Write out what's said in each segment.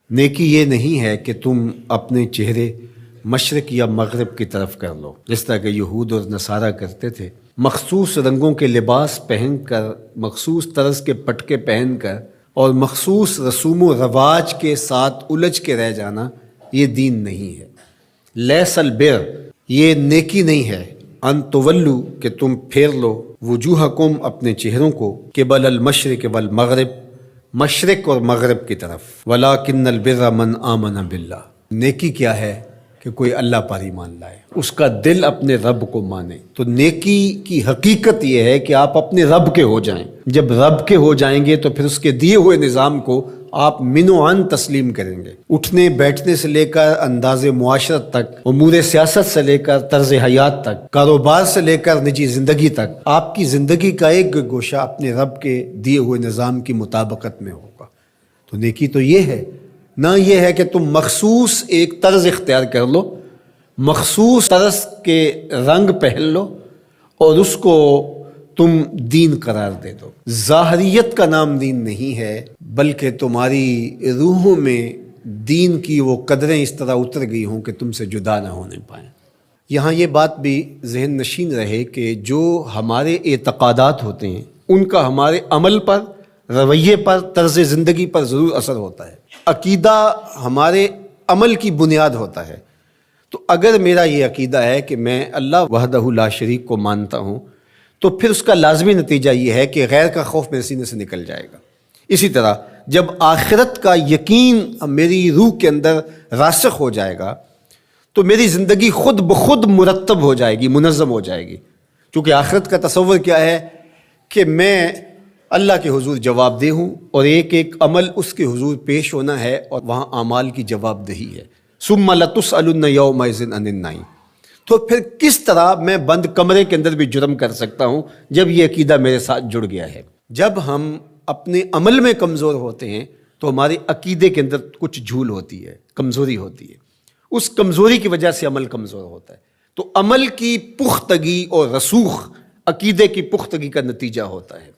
نیکی یہ نہیں ہے کہ تم اپنے چہرے مشرق یا مغرب کی طرف کر لو، جس طرح کہ یہود اور نصارہ کرتے تھے، مخصوص رنگوں کے لباس پہن کر، مخصوص طرز کے پٹکے پہن کر اور مخصوص رسوم و رواج کے ساتھ الجھ کے رہ جانا، یہ دین نہیں ہے۔ لیس البر، یہ نیکی نہیں ہے، ان تولو، کہ تم پھیر لو، وجوہکم، اپنے چہروں کو، قبل المشرق والمغرب، مشرق اور مغرب کی طرف، ولکن البر من آمن باللہ، نیکی کیا ہے کہ کوئی اللہ پر ایمان لائے، اس کا دل اپنے رب کو مانے۔ تو نیکی کی حقیقت یہ ہے کہ آپ اپنے رب کے ہو جائیں۔ جب رب کے ہو جائیں گے تو پھر اس کے دیے ہوئے نظام کو آپ من و عن تسلیم کریں گے۔ اٹھنے بیٹھنے سے لے کر انداز معاشرت تک، امور سیاست سے لے کر طرز حیات تک، کاروبار سے لے کر نجی زندگی تک، آپ کی زندگی کا ایک گوشہ اپنے رب کے دیے ہوئے نظام کی مطابقت میں ہوگا۔ تو نیکی تو یہ ہے، نہ یہ ہے کہ تم مخصوص ایک طرز اختیار کر لو، مخصوص طرز کے رنگ پہن لو اور اس کو تم دین قرار دے دو۔ ظاہریت کا نام دین نہیں ہے، بلکہ تمہاری روحوں میں دین کی وہ قدریں اس طرح اتر گئی ہوں کہ تم سے جدا نہ ہونے پائیں۔ یہاں یہ بات بھی ذہن نشین رہے کہ جو ہمارے اعتقادات ہوتے ہیں ان کا ہمارے عمل پر، رویے پر، طرز زندگی پر ضرور اثر ہوتا ہے۔ عقیدہ ہمارے عمل کی بنیاد ہوتا ہے۔ تو اگر میرا یہ عقیدہ ہے کہ میں اللہ وحدہ لا شریک کو مانتا ہوں، تو پھر اس کا لازمی نتیجہ یہ ہے کہ غیر کا خوف میرے سینے سے نکل جائے گا۔ اسی طرح جب آخرت کا یقین میری روح کے اندر راسخ ہو جائے گا تو میری زندگی خود بخود مرتب ہو جائے گی، منظم ہو جائے گی۔ کیونکہ آخرت کا تصور کیا ہے کہ میں اللہ کے حضور جواب دہ ہوں اور ایک ایک عمل اس کے حضور پیش ہونا ہے اور وہاں اعمال کی جواب دہی ہے۔ ثم لتسألن یومئذ عن النعیم۔ تو پھر کس طرح میں بند کمرے کے اندر بھی جرم کر سکتا ہوں جب یہ عقیدہ میرے ساتھ جڑ گیا ہے؟ جب ہم اپنے عمل میں کمزور ہوتے ہیں تو ہمارے عقیدے کے اندر کچھ جھول ہوتی ہے، کمزوری ہوتی ہے، اس کمزوری کی وجہ سے عمل کمزور ہوتا ہے۔ تو عمل کی پختگی اور رسوخ عقیدے کی پختگی کا نتیجہ ہوتا ہے۔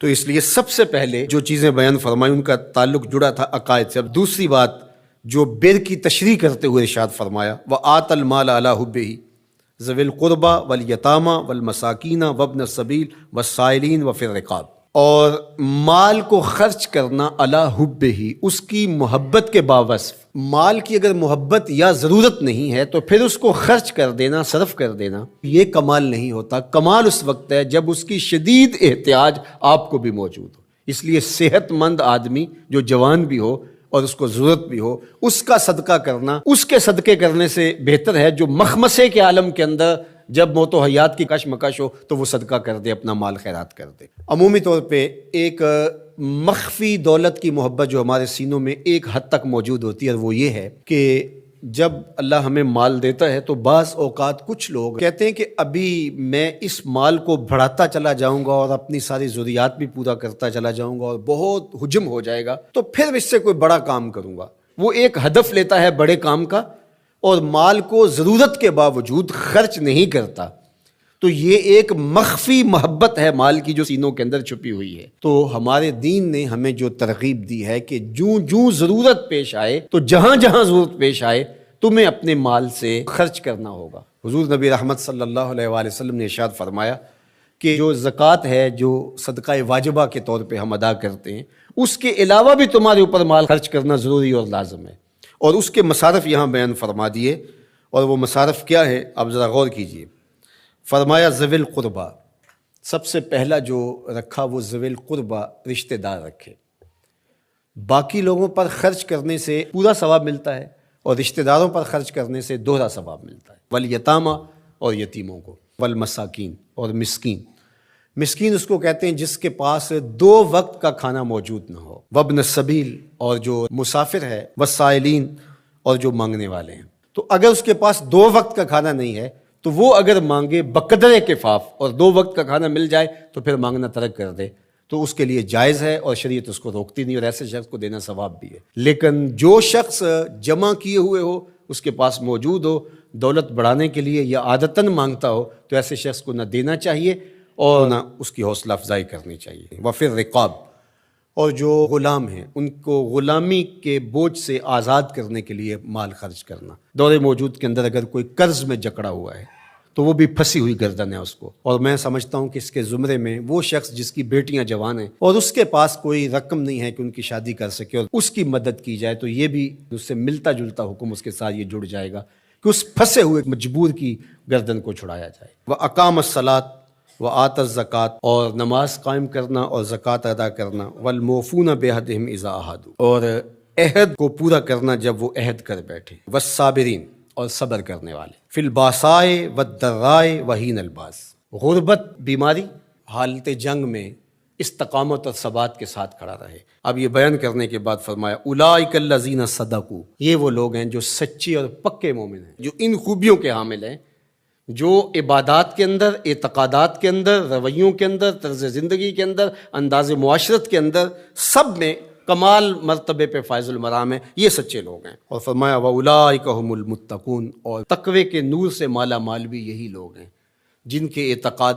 تو اس لیے سب سے پہلے جو چیزیں بیان فرمائی ان کا تعلق جڑا تھا عقائد سے۔ اب دوسری بات جو بر کی تشریح کرتے ہوئے ارشاد فرمایا، وَآتَ الْمَالَ عَلَىٰ حُبِّهِ ذَوِي الْقُرْبَىٰ وَالْيَتَامَىٰ وَالْمَسَاكِينَ وَابْنَ السَّبِيلِ وَالسَّائِلِينَ وَفِي الرِّقَابِ، اور مال کو خرچ کرنا علی حبہ، اس کی محبت کے باوصف۔ مال کی اگر محبت یا ضرورت نہیں ہے تو پھر اس کو خرچ کر دینا، صرف کر دینا، یہ کمال نہیں ہوتا۔ کمال اس وقت ہے جب اس کی شدید احتیاج آپ کو بھی موجود ہو۔ اس لیے صحت مند آدمی جو جوان بھی ہو اور اس کو ضرورت بھی ہو، اس کا صدقہ کرنا اس کے صدقے کرنے سے بہتر ہے جو مخمصے کے عالم کے اندر جب موت و حیات کی کشمکش ہو تو وہ صدقہ کر دے، اپنا مال خیرات کر دے۔ عمومی طور پہ ایک مخفی دولت کی محبت جو ہمارے سینوں میں ایک حد تک موجود ہوتی ہے، اور وہ یہ ہے کہ جب اللہ ہمیں مال دیتا ہے تو بعض اوقات کچھ لوگ کہتے ہیں کہ ابھی میں اس مال کو بڑھاتا چلا جاؤں گا اور اپنی ساری ضروریات بھی پورا کرتا چلا جاؤں گا اور بہت حجم ہو جائے گا تو پھر اس سے کوئی بڑا کام کروں گا۔ وہ ایک ہدف لیتا ہے بڑے کام کا اور مال کو ضرورت کے باوجود خرچ نہیں کرتا۔ تو یہ ایک مخفی محبت ہے مال کی جو سینوں کے اندر چھپی ہوئی ہے۔ تو ہمارے دین نے ہمیں جو ترغیب دی ہے کہ جوں ضرورت پیش آئے تو جہاں جہاں ضرورت پیش آئے تمہیں اپنے مال سے خرچ کرنا ہوگا۔ حضور نبی رحمت صلی اللہ علیہ وآلہ وسلم نے ارشاد فرمایا کہ جو زکوٰۃ ہے، جو صدقہ واجبہ کے طور پہ ہم ادا کرتے ہیں، اس کے علاوہ بھی تمہارے اوپر مال خرچ کرنا ضروری اور لازم ہے۔ اور اس کے مصارف یہاں بیان فرما دیے، اور وہ مصارف کیا ہے آپ ذرا غور کیجئے۔ فرمایا ذوی القربہ، سب سے پہلا جو رکھا وہ ذوی القربہ، رشتہ دار رکھے۔ باقی لوگوں پر خرچ کرنے سے پورا ثواب ملتا ہے اور رشتہ داروں پر خرچ کرنے سے دوہرا ثواب ملتا ہے۔ والیتامہ، اور یتیموں کو، والمساکین، اور مسکین۔ مسکین اس کو کہتے ہیں جس کے پاس 2 وقت کا کھانا موجود نہ ہو۔ وابن السبیل، اور جو مسافر ہے، والسائلین، اور جو مانگنے والے ہیں۔ تو اگر اس کے پاس 2 وقت کا کھانا نہیں ہے تو وہ اگر مانگے بقدر کفاف اور 2 وقت کا کھانا مل جائے تو پھر مانگنا ترک کر دے تو اس کے لیے جائز ہے اور شریعت اس کو روکتی نہیں، اور ایسے شخص کو دینا ثواب بھی ہے۔ لیکن جو شخص جمع کیے ہوئے ہو، اس کے پاس موجود ہو، دولت بڑھانے کے لیے یا عادتاً مانگتا ہو، تو ایسے شخص کو نہ دینا چاہیے اور نہ اس کی حوصلہ افزائی کرنی چاہیے۔ وفی الرقاب، اور جو غلام ہیں ان کو غلامی کے بوجھ سے آزاد کرنے کے لیے مال خرچ کرنا۔ دور موجود کے اندر اگر کوئی قرض میں جکڑا ہوا ہے تو وہ بھی پھنسی ہوئی گردن ہے اس کو، اور میں سمجھتا ہوں کہ اس کے زمرے میں وہ شخص جس کی بیٹیاں جوان ہیں اور اس کے پاس کوئی رقم نہیں ہے کہ ان کی شادی کر سکے اور اس کی مدد کی جائے، تو یہ بھی اس سے ملتا جلتا حکم اس کے ساتھ یہ جڑ جائے گا کہ اس پھنسے ہوئے مجبور کی گردن کو چھڑایا جائے۔ وَأَقَامَ الصَّلَاةَ وَآتَى الزَّكَاةَ، اور نماز قائم کرنا اور زکوٰۃ ادا کرنا، وَالْمُوفُونَ بِعَهْدِهِمْ إِذَا عَاهَدُوا، اور عہد کو پورا کرنا جب وہ عہد کر بیٹھے، وَالصَّابِرِينَ، اور صبر کرنے والے، فِي الْبَأْسَاءِ وَالضَّرَّاءِ وَحِينَ الْبَأْسِ، غربت، بیماری، حالت جنگ میں استقامت اور ثبات کے ساتھ کھڑا رہے۔ اب یہ بیان کرنے کے بعد فرمایا اولئک الذین صدقوا، یہ وہ لوگ ہیں جو سچے اور پکے مومن ہیں، جو ان خوبیوں کے حامل ہیں، جو عبادات کے اندر، اعتقادات کے اندر، رویوں کے اندر، طرز زندگی کے اندر، انداز معاشرت کے اندر، سب میں کمال مرتبے پہ فائز المرام ہیں، یہ سچے لوگ ہیں۔ اور فرمایا وَأُولَٰئِکَ هُمُ الْمُتَّقُونَ، اور تقوی کے نور سے مالا مال بھی یہی لوگ ہیں جن کے اعتقاد